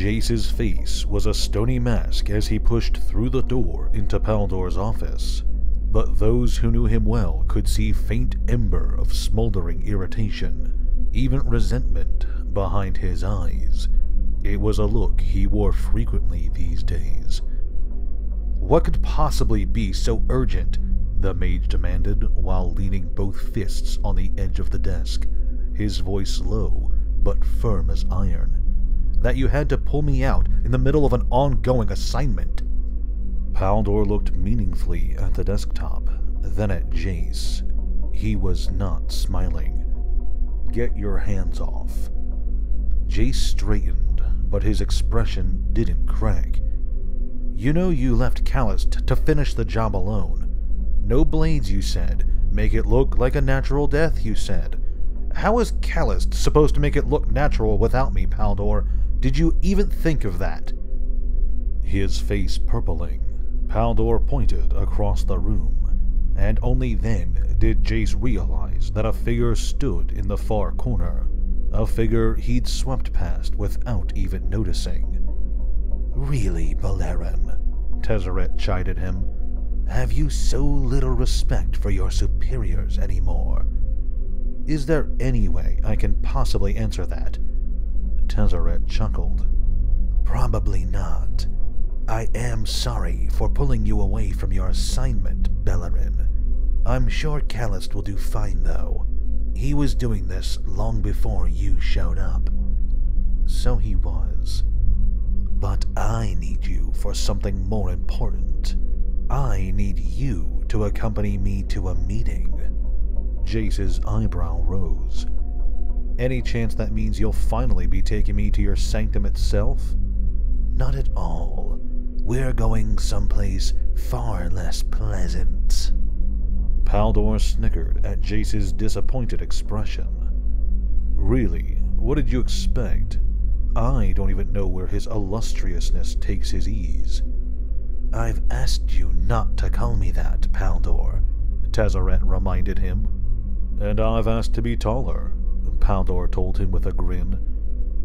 Jace's face was a stony mask as he pushed through the door into Paldor's office, but those who knew him well could see faint ember of smoldering irritation, even resentment, behind his eyes. It was a look he wore frequently these days. "What could possibly be so urgent?" the mage demanded while leaning both fists on the edge of the desk, his voice low but firm as iron. "That you had to pull me out in the middle of an ongoing assignment?" Paldor looked meaningfully at the desktop, then at Jace. He was not smiling. "Get your hands off." Jace straightened, but his expression didn't crack. "You know you left Callist to finish the job alone. No blades, you said. Make it look like a natural death, you said. How is Callist supposed to make it look natural without me, Paldor? Did you even think of that?" His face purpling, Paldor pointed across the room, and only then did Jace realize that a figure stood in the far corner, a figure he'd swept past without even noticing. "Really, Beleren," Tezzeret chided him, "have you so little respect for your superiors anymore?" "Is there any way I can possibly answer that?" Tezzeret chuckled. "Probably not. I am sorry for pulling you away from your assignment, Beleren. I'm sure Callist will do fine, though. He was doing this long before you showed up." "So he was. But I need you for something more important. I need you to accompany me to a meeting." Jace's eyebrow rose. "Any chance that means you'll finally be taking me to your sanctum itself?" "Not at all. We're going someplace far less pleasant." Paldor snickered at Jace's disappointed expression. "Really? What did you expect? I don't even know where his illustriousness takes his ease." "I've asked you not to call me that, Paldor," Tezzeret reminded him. "And I've asked to be taller," Paldor told him with a grin.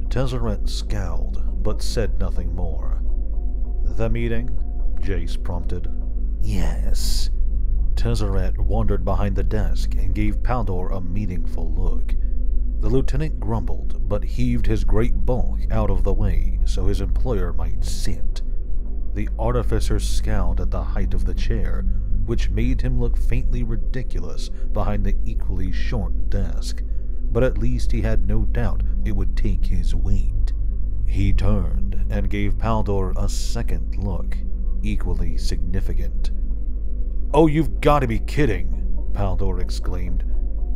Tezzeret scowled, but said nothing more. "The meeting?" Jace prompted. "Yes." Tezzeret wandered behind the desk and gave Paldor a meaningful look. The lieutenant grumbled, but heaved his great bulk out of the way so his employer might sit. The artificer scowled at the height of the chair, which made him look faintly ridiculous behind the equally short desk, but at least he had no doubt it would take his weight. He turned and gave Paldor a second look, equally significant. "Oh, you've got to be kidding," Paldor exclaimed.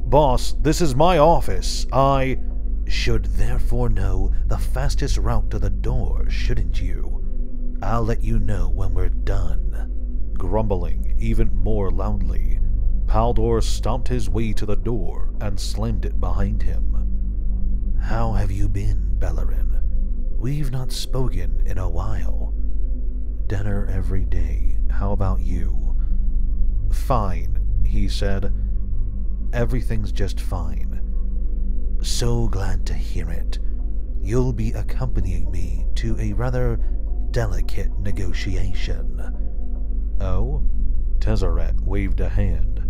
"Boss, this is my office. I should therefore know the fastest route to the door, shouldn't you? I'll let you know when we're done." Grumbling even more loudly, Paldor stomped his way to the door and slammed it behind him. "How have you been, Beleren? We've not spoken in a while." "Dinner every day. How about you?" "Fine," he said. "Everything's just fine." "So glad to hear it. You'll be accompanying me to a rather delicate negotiation." "Oh?" Tezzeret waved a hand.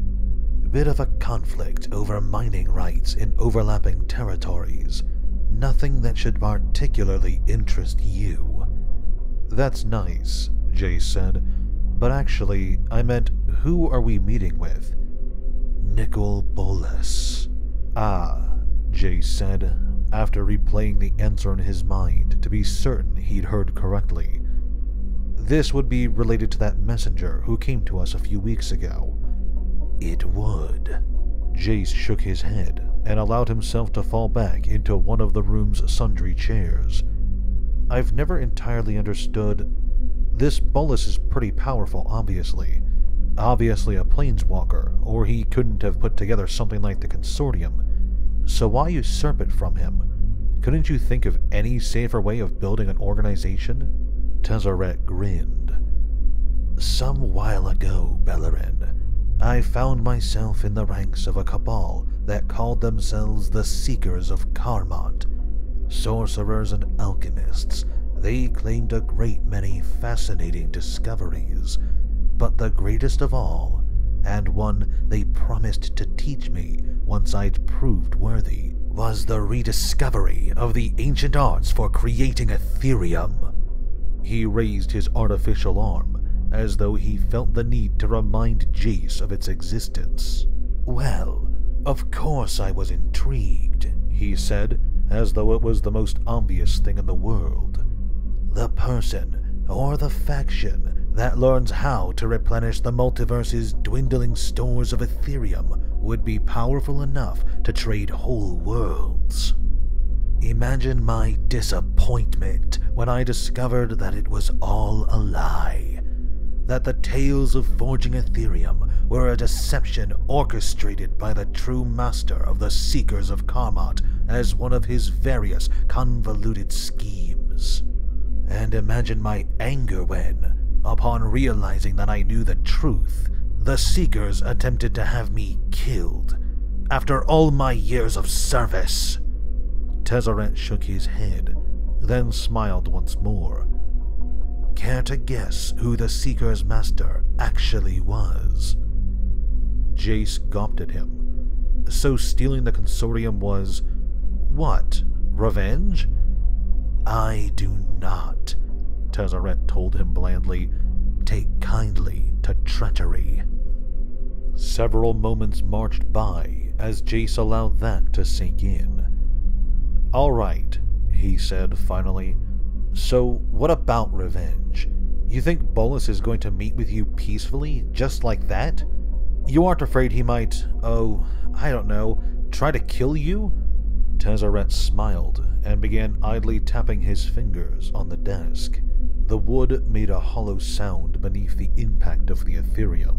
"Bit of a conflict over mining rights in overlapping territories. Nothing that should particularly interest you." "That's nice," Jace said. "But actually, I meant, who are we meeting with?" "Nicol Bolas." "Ah," Jace said, after replaying the answer in his mind to be certain he'd heard correctly. "This would be related to that messenger who came to us a few weeks ago." "It would." Jace shook his head and allowed himself to fall back into one of the room's sundry chairs. "I've never entirely understood. This Bolas is pretty powerful, obviously. Obviously a planeswalker, or he couldn't have put together something like the Consortium. So why usurp it from him? Couldn't you think of any safer way of building an organization?" Tezzeret grinned. "Some while ago, Beleren, I found myself in the ranks of a cabal that called themselves the Seekers of Karmont. Sorcerers and alchemists They claimed a great many fascinating discoveries, but the greatest of all, and one they promised to teach me once I'd proved worthy, was the rediscovery of the ancient arts for creating Ethereum. He raised his artificial arm, as though he felt the need to remind Jace of its existence. "Well, of course I was intrigued," he said, as though it was the most obvious thing in the world. "The person, or the faction, that learns how to replenish the multiverse's dwindling stores of Ethereum would be powerful enough to trade whole worlds." Imagine my disappointment when I discovered that it was all a lie. That the tales of forging Ethereum were a deception orchestrated by the true master of the Seekers of Karmat as one of his various convoluted schemes. And imagine my anger when, upon realizing that I knew the truth, the Seekers attempted to have me killed. After all my years of service. Tezzeret shook his head, then smiled once more. Care to guess who the Seeker's master actually was? Jace gawped at him. So stealing the consortium was... what? Revenge? "I do not," Tezzeret told him blandly, "take kindly to treachery." Several moments marched by as Jace allowed that to sink in. "All right," he said finally. "So what about revenge? You think Bolus is going to meet with you peacefully, just like that? You aren't afraid he might, I don't know, try to kill you?" Tezzeret smiled and began idly tapping his fingers on the desk. The wood made a hollow sound beneath the impact of the Ethereum.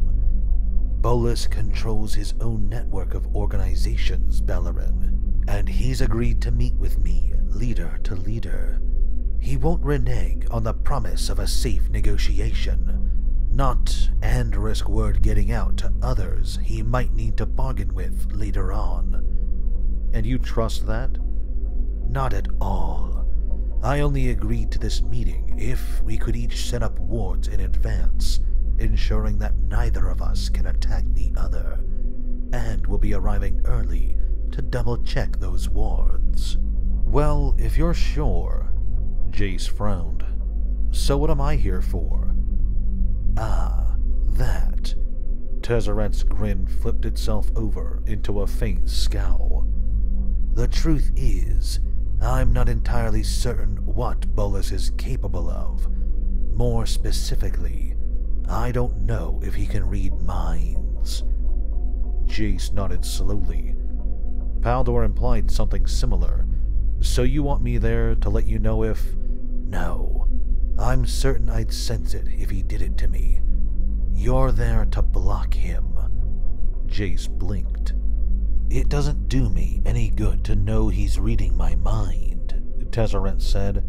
"Bolus controls his own network of organizations, Bellerin, and he's agreed to meet with me, leader to leader. He won't renege on the promise of a safe negotiation, not and risk word getting out to others he might need to bargain with later on." "And you trust that?" "Not at all. I only agreed to this meeting if we could each set up wards in advance, ensuring that neither of us can attack the other, and we'll be arriving early to double-check those wards." "Well, if you're sure," Jace frowned. "So what am I here for?" "Ah, that." Tezzeret's grin flipped itself over into a faint scowl. "The truth is, I'm not entirely certain what Bolus is capable of. More specifically, I don't know if he can read minds." Jace nodded slowly. Paldor implied something similar. "So you want me there to let you know if—" "No. I'm certain I'd sense it if he did it to me. You're there to block him." Jace blinked. "It doesn't do me any good to know he's reading my mind," Tezzeret said.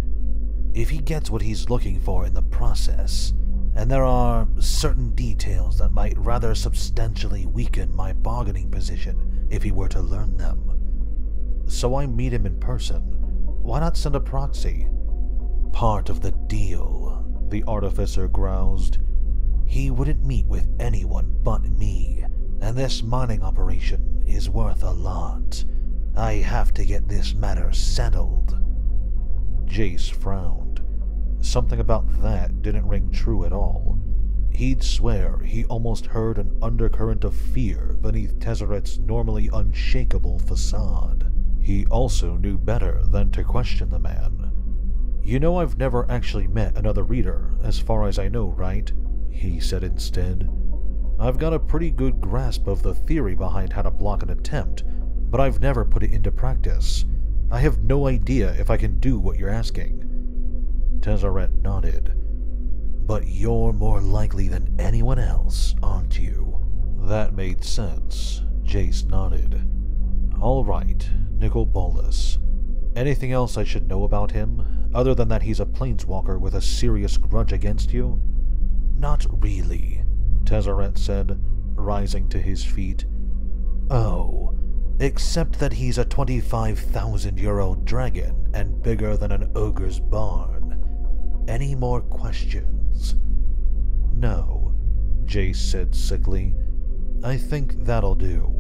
"If he gets what he's looking for in the process, and there are certain details that might rather substantially weaken my bargaining position if he were to learn them. So I meet him in person. Why not send a proxy?" "Part of the deal," the artificer groused. "He wouldn't meet with anyone but me, and this mining operation is worth a lot. I have to get this matter settled." Jace frowned. Something about that didn't ring true at all. He'd swear he almost heard an undercurrent of fear beneath Tezzeret's normally unshakable facade. He also knew better than to question the man. "You know I've never actually met another reader, as far as I know, right?" he said instead. "I've got a pretty good grasp of the theory behind how to block an attempt, but I've never put it into practice. I have no idea if I can do what you're asking." Tezzeret nodded. "But you're more likely than anyone else, aren't you?" That made sense. Jace nodded. "All right, Nicol Bolas. Anything else I should know about him, other than that he's a planeswalker with a serious grudge against you?" "Not really," Tezzeret said, rising to his feet. "Oh, except that he's a 25,000-year-old dragon and bigger than an ogre's barn. Any more questions? No, Jace said sickly. I think that'll do.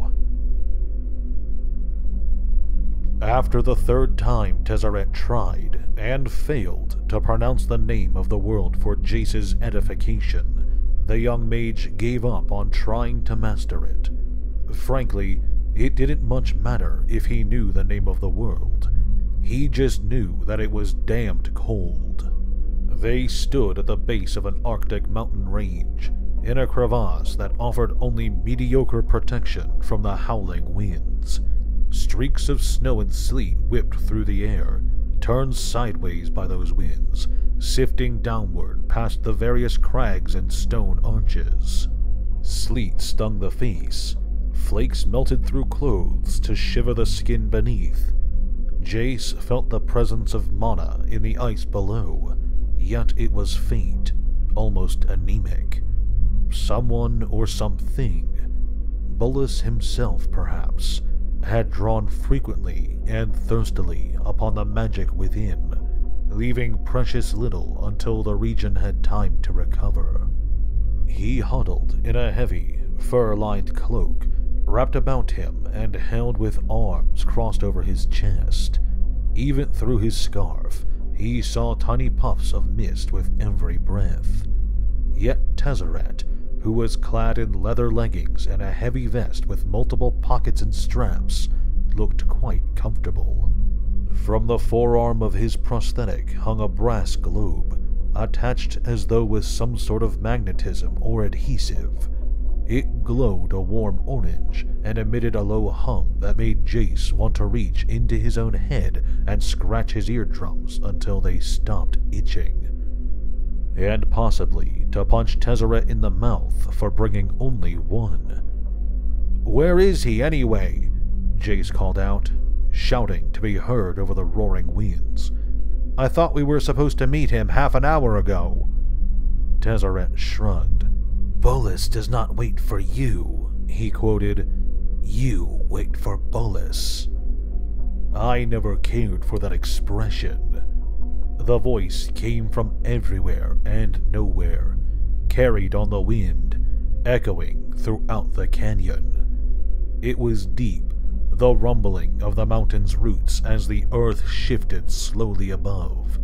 After the third time Tezzeret tried, and failed, to pronounce the name of the world for Jace's edification, the young mage gave up on trying to master it. Frankly, it didn't much matter if he knew the name of the world. He just knew that it was damned cold. They stood at the base of an Arctic mountain range, in a crevasse that offered only mediocre protection from the howling winds. Streaks of snow and sleet whipped through the air, turned sideways by those winds, sifting downward past the various crags and stone arches. Sleet stung the face. Flakes melted through clothes to shiver the skin beneath. Jace felt the presence of mana in the ice below, yet it was faint, almost anemic. Someone or something, Bolas himself perhaps, had drawn frequently and thirstily upon the magic within, leaving precious little until the region had time to recover. He huddled in a heavy, fur-lined cloak, wrapped about him and held with arms crossed over his chest. Even through his scarf, he saw tiny puffs of mist with every breath. Yet Tezzeret, who was clad in leather leggings and a heavy vest with multiple pockets and straps, looked quite comfortable. From the forearm of his prosthetic hung a brass globe, attached as though with some sort of magnetism or adhesive. It glowed a warm orange and emitted a low hum that made Jace want to reach into his own head and scratch his eardrums until they stopped itching. And possibly to punch Tezzeret in the mouth for bringing only one. "Where is he, anyway?" Jace called out, shouting to be heard over the roaring winds. "I thought we were supposed to meet him half an hour ago." Tezzeret shrugged. "Bolas does not wait for you," he quoted. "You wait for Bolas." I never cared for that expression. The voice came from everywhere and nowhere, carried on the wind, echoing throughout the canyon. It was deep, the rumbling of the mountain's roots as the earth shifted slowly above.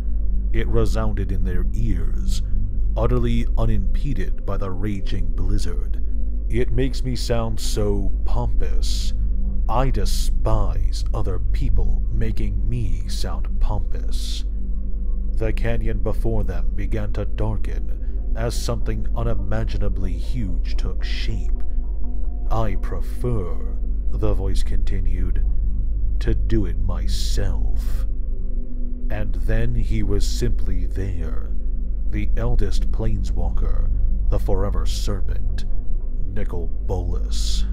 It resounded in their ears, utterly unimpeded by the raging blizzard. It makes me sound so pompous. I despise other people making me sound pompous. The canyon before them began to darken as something unimaginably huge took shape. "I prefer," the voice continued, "to do it myself." And then he was simply there, the eldest planeswalker, the forever serpent, Nicol Bolas.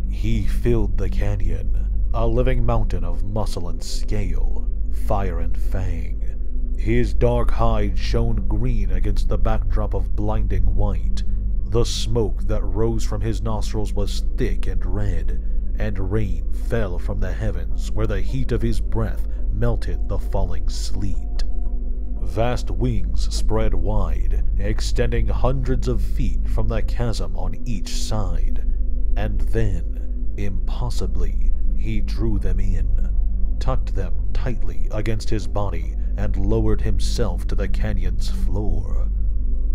He filled the canyon, a living mountain of muscle and scale, fire and fang. His dark hide shone green against the backdrop of blinding white. The smoke that rose from his nostrils was thick and red, and rain fell from the heavens where the heat of his breath melted the falling sleet. Vast wings spread wide, extending hundreds of feet from the chasm on each side, and then, impossibly, he drew them in, tucked them tightly against his body, and lowered himself to the canyon's floor.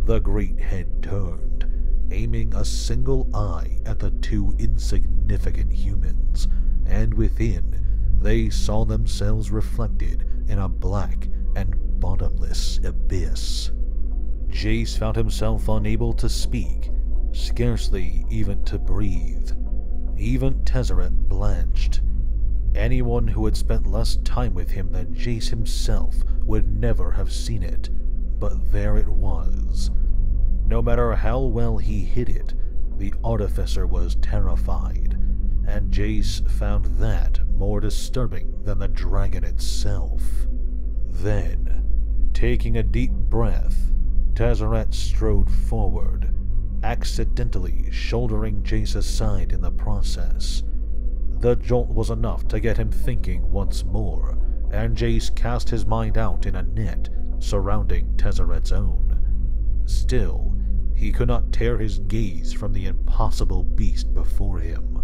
The great head turned, aiming a single eye at the two insignificant humans, and within, they saw themselves reflected in a black and bottomless abyss. Jace found himself unable to speak, scarcely even to breathe. Even Tezzeret blanched. Anyone who had spent less time with him than Jace himself would never have seen it, but there it was. No matter how well he hid it, the Artificer was terrified, and Jace found that more disturbing than the dragon itself. Then, taking a deep breath, Tezzeret strode forward, accidentally shouldering Jace aside in the process. The jolt was enough to get him thinking once more, and Jace cast his mind out in a net, surrounding Tezzeret's own. Still, he could not tear his gaze from the impossible beast before him.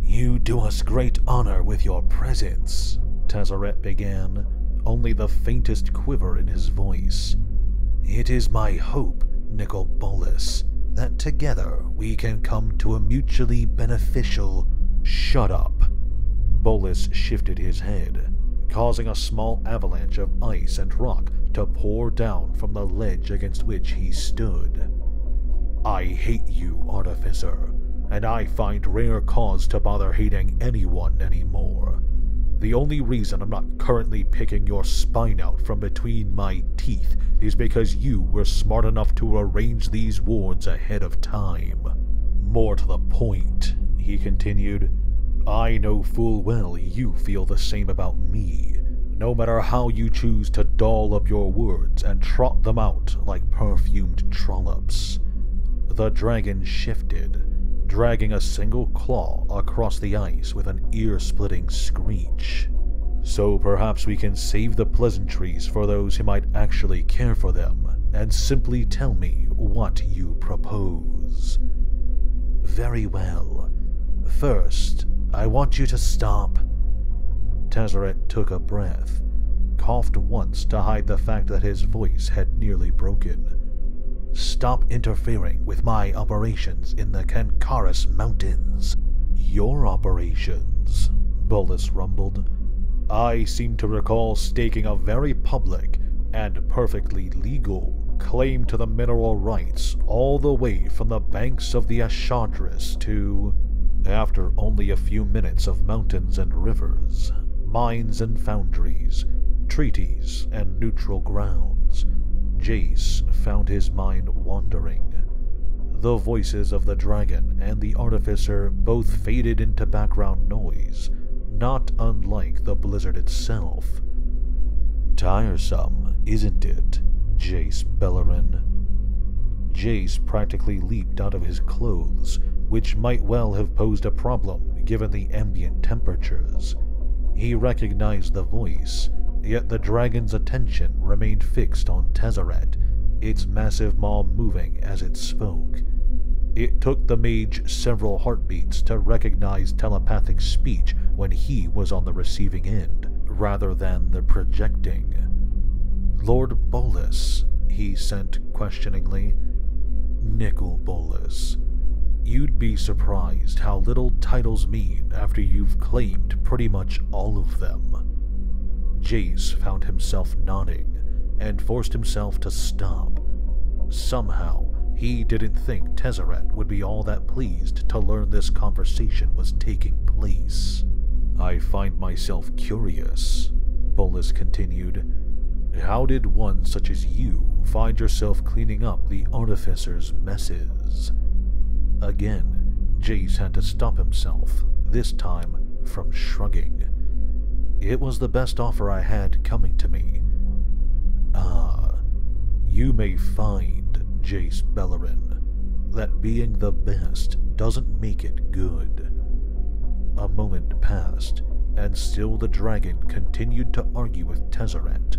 "You do us great honor with your presence," Tezzeret began, only the faintest quiver in his voice. "It is my hope, Nicol Bolas, that together we can come to a mutually beneficial—" "Shut up." Bolas shifted his head, causing a small avalanche of ice and rock to pour down from the ledge against which he stood. "I hate you, Artificer, and I find rare cause to bother hating anyone anymore. The only reason I'm not currently picking your spine out from between my teeth is because you were smart enough to arrange these wards ahead of time. More to the point," he continued, "I know full well you feel the same about me, no matter how you choose to doll up your words and trot them out like perfumed trollops." The dragon shifted, dragging a single claw across the ice with an ear-splitting screech. "So perhaps we can save the pleasantries for those who might actually care for them, and simply tell me what you propose." "Very well. First, I want you to stop." Tezzeret took a breath, coughed once to hide the fact that his voice had nearly broken. "Stop interfering with my operations in the Cancaris Mountains." "Your operations?" Bolas rumbled. "I seem to recall staking a very public and perfectly legal claim to the mineral rights all the way from the banks of the Ashadris to—" After only a few minutes of mountains and rivers, mines and foundries, treaties and neutral grounds, Jace found his mind wandering. The voices of the dragon and the artificer both faded into background noise, not unlike the blizzard itself. "Tiresome, isn't it, Jace Beleren?" Jace practically leaped out of his clothes, which might well have posed a problem given the ambient temperatures. He recognized the voice, yet the dragon's attention remained fixed on Tezzeret, its massive maw moving as it spoke. It took the mage several heartbeats to recognize telepathic speech when he was on the receiving end, rather than the projecting. "Lord Bolas," he sent questioningly. "Nicol Bolas. You'd be surprised how little titles mean after you've claimed pretty much all of them." Jace found himself nodding, and forced himself to stop. Somehow, he didn't think Tezzeret would be all that pleased to learn this conversation was taking place. "I find myself curious," Bolas continued. "How did one such as you find yourself cleaning up the Artificer's messes?" Again, Jace had to stop himself, this time from shrugging. "It was the best offer I had coming to me." "Ah, you may find, Jace Beleren, that being the best doesn't make it good." A moment passed, and still the dragon continued to argue with Tezzeret,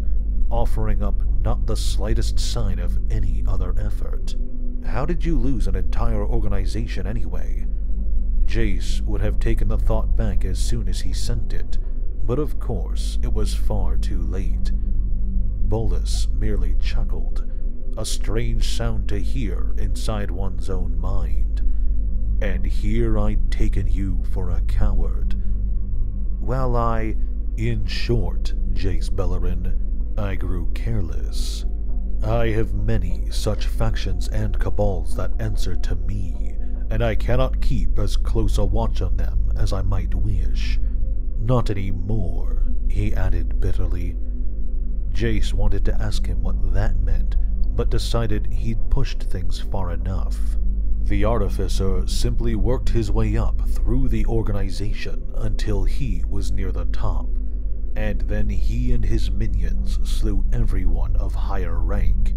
offering up not the slightest sign of any other effort. "How did you lose an entire organization anyway?" Jace would have taken the thought back as soon as he sent it, but of course it was far too late. Bolas merely chuckled, a strange sound to hear inside one's own mind. "And here I'd taken you for a coward. Well, in short, Jace Beleren, I grew careless. I have many such factions and cabals that answer to me, and I cannot keep as close a watch on them as I might wish. Not anymore," he added bitterly. Jace wanted to ask him what that meant, but decided he'd pushed things far enough. The Artificer simply worked his way up through the organization until he was near the top, and then he and his minions slew everyone of higher rank.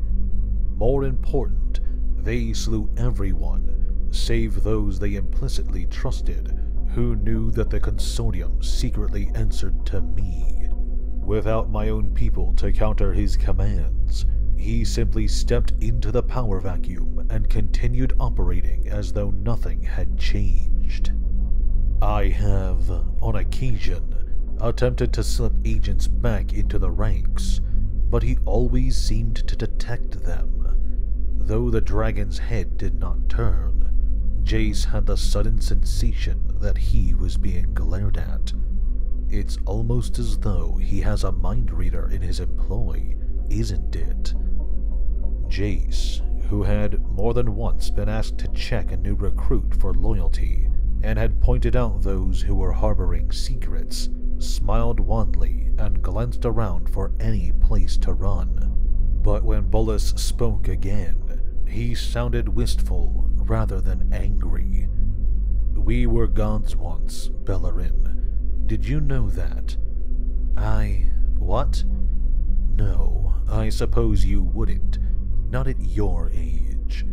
More important, they slew everyone, save those they implicitly trusted, who knew that the consortium secretly answered to me. Without my own people to counter his commands, he simply stepped into the power vacuum and continued operating as though nothing had changed. I have, on occasion, attempted to slip agents back into the ranks, but he always seemed to detect them. Though the dragon's head did not turn, Jace had the sudden sensation that he was being glared at. It's almost as though he has a mind reader in his employ, isn't it? Jace, who had more than once been asked to check a new recruit for loyalty, and had pointed out those who were harboring secrets, smiled wanly and glanced around for any place to run. But when Bolus spoke again, he sounded wistful rather than angry. "We were gods once, Bellerin. Did you know that?" What? No, I suppose you wouldn't. Not at your age.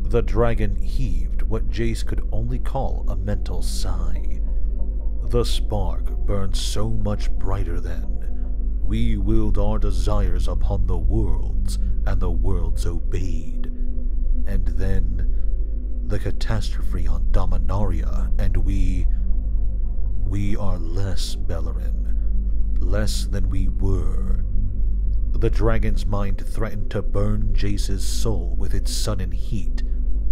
The dragon heaved what Jace could only call a mental sigh. The spark burned so much brighter then. We willed our desires upon the worlds, and the worlds obeyed. And then, the catastrophe on Dominaria, and we are less, Bellerin. Less than we were. The dragon's mind threatened to burn Jace's soul with its sudden heat,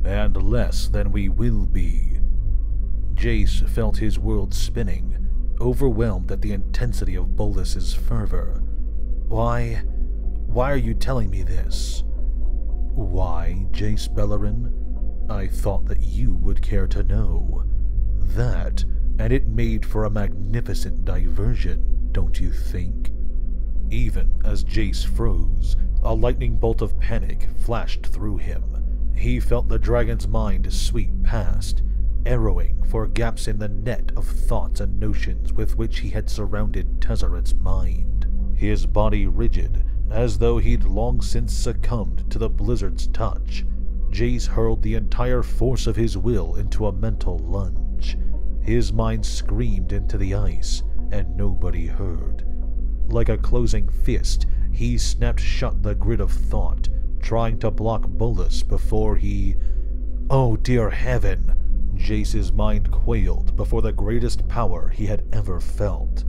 and less than we will be. Jace felt his world spinning, overwhelmed at the intensity of Bolus's fervor. Why are you telling me this? Why, Jace Bellerin? I thought that you would care to know. That, and it made for a magnificent diversion, don't you think? Even as Jace froze, a lightning bolt of panic flashed through him. He felt the dragon's mind sweep past, arrowing for gaps in the net of thoughts and notions with which he had surrounded Tezzeret's mind. His body rigid, as though he'd long since succumbed to the blizzard's touch, Jace hurled the entire force of his will into a mental lunge. His mind screamed into the ice, and nobody heard. Like a closing fist, he snapped shut the grid of thought, trying to block Bolus before he... Oh dear heaven! Jace's mind quailed before the greatest power he had ever felt.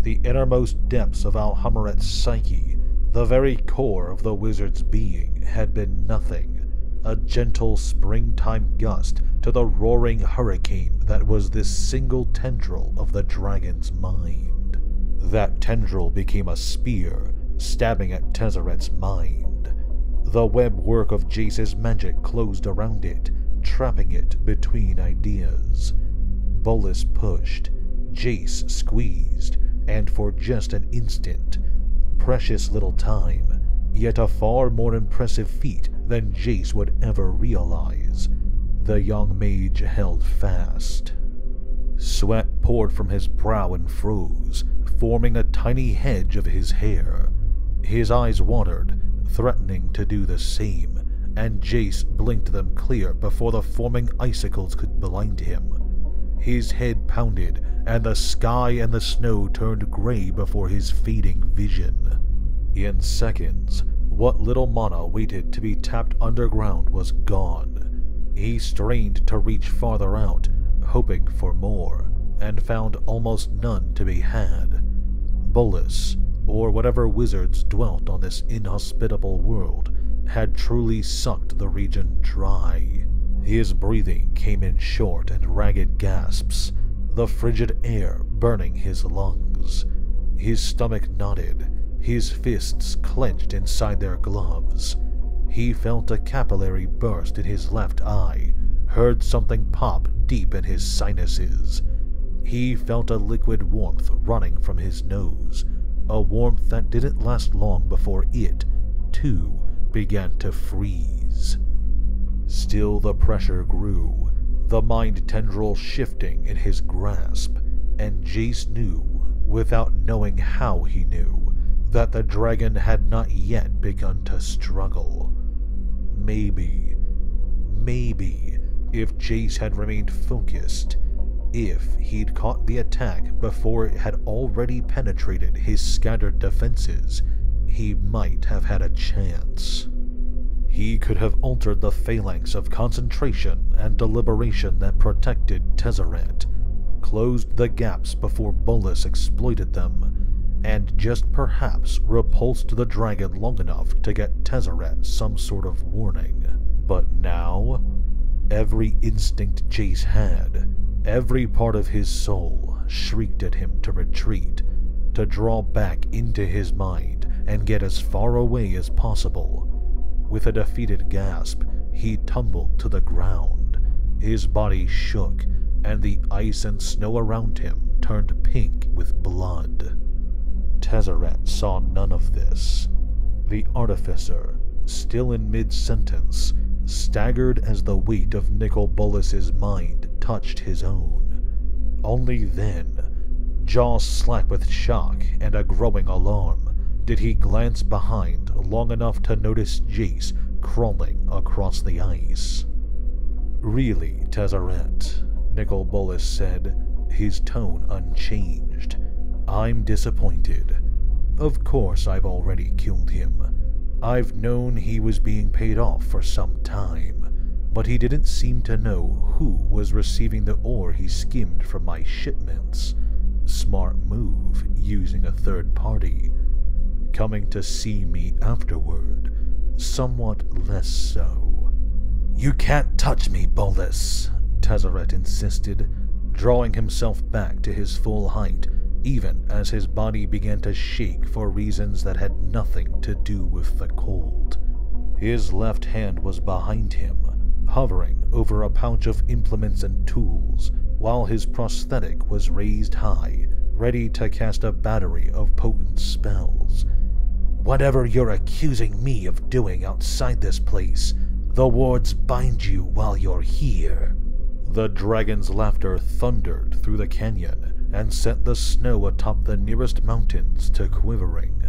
The innermost depths of Alhammaret's psyche, the very core of the wizard's being, had been nothing. A gentle springtime gust to the roaring hurricane that was this single tendril of the dragon's mind. That tendril became a spear, stabbing at Tezzeret's mind. The web-work of Jace's magic closed around it, trapping it between ideas. Bolus pushed, Jace squeezed, and for just an instant, precious little time, yet a far more impressive feat than Jace would ever realize, the young mage held fast. Sweat poured from his brow and froze, forming a tiny hedge of his hair. His eyes watered, threatening to do the same, and Jace blinked them clear before the forming icicles could blind him. His head pounded, and the sky and the snow turned gray before his fading vision. In seconds, what little mana waited to be tapped underground was gone. He strained to reach farther out, hoping for more, and found almost none to be had. Bolus, or whatever wizards dwelt on this inhospitable world, had truly sucked the region dry. His breathing came in short and ragged gasps, the frigid air burning his lungs. His stomach knotted, his fists clenched inside their gloves. He felt a capillary burst in his left eye, heard something pop deep in his sinuses. He felt a liquid warmth running from his nose, a warmth that didn't last long before it, too, began to freeze. Still the pressure grew, the mind tendril shifting in his grasp, and Jace knew, without knowing how he knew, that the dragon had not yet begun to struggle. Maybe, if Jace had remained focused, If he'd caught the attack before it had already penetrated his scattered defenses, he might have had a chance. He could have altered the phalanx of concentration and deliberation that protected Tezzeret, closed the gaps before Bolas exploited them, and just perhaps repulsed the dragon long enough to get Tezzeret some sort of warning. But now, every instinct Jace had, every part of his soul, shrieked at him to retreat, to draw back into his mind and get as far away as possible. With a defeated gasp, he tumbled to the ground. His body shook, and the ice and snow around him turned pink with blood. Tezzeret saw none of this. The Artificer, still in mid-sentence, staggered as the weight of Nicol Bolas's mind touched his own. Only then, jaw slack with shock and a growing alarm, did he glance behind long enough to notice Jace crawling across the ice. "Really, Tezzeret," Nicol Bolas said, his tone unchanged. "I'm disappointed. Of course I've already killed him. I've known he was being paid off for some time, but he didn't seem to know who was receiving the ore he skimmed from my shipments. Smart move, using a third party. Coming to see me afterward, somewhat less so." "You can't touch me, Bolas," Tezzeret insisted, drawing himself back to his full height, even as his body began to shake for reasons that had nothing to do with the cold. His left hand was behind him, hovering over a pouch of implements and tools, while his prosthetic was raised high, ready to cast a battery of potent spells. "Whatever you're accusing me of doing outside this place, the wards bind you while you're here." The dragon's laughter thundered through the canyon and set the snow atop the nearest mountains to quivering.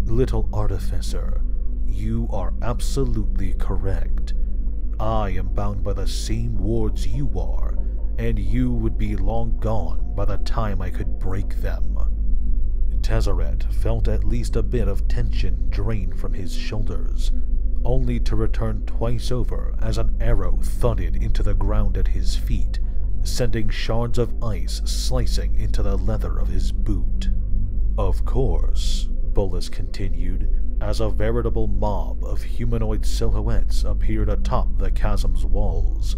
"Little Artificer, you are absolutely correct. I am bound by the same wards you are, and you would be long gone by the time I could break them." Tezzeret felt at least a bit of tension drain from his shoulders, only to return twice over as an arrow thudded into the ground at his feet, sending shards of ice slicing into the leather of his boot. "Of course," Bolas continued, as a veritable mob of humanoid silhouettes appeared atop the chasm's walls,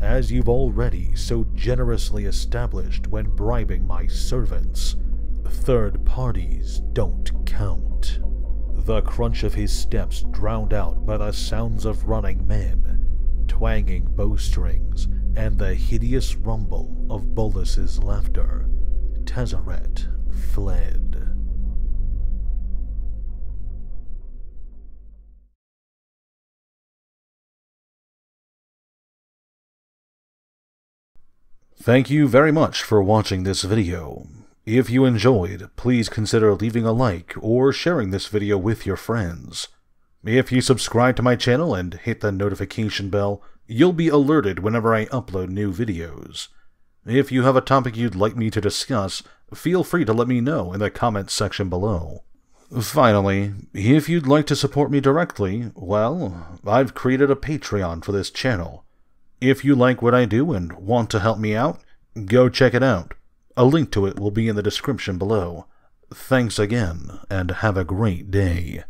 "as you've already so generously established when bribing my servants, third parties don't count." The crunch of his steps drowned out by the sounds of running men, twanging bowstrings, and the hideous rumble of Bolas's laughter. Tezzeret fled. Thank you very much for watching this video. If you enjoyed, please consider leaving a like or sharing this video with your friends. If you subscribe to my channel and hit the notification bell, you'll be alerted whenever I upload new videos. If you have a topic you'd like me to discuss, feel free to let me know in the comments section below. Finally, if you'd like to support me directly, well, I've created a Patreon for this channel. If you like what I do and want to help me out, go check it out. A link to it will be in the description below. Thanks again, and have a great day.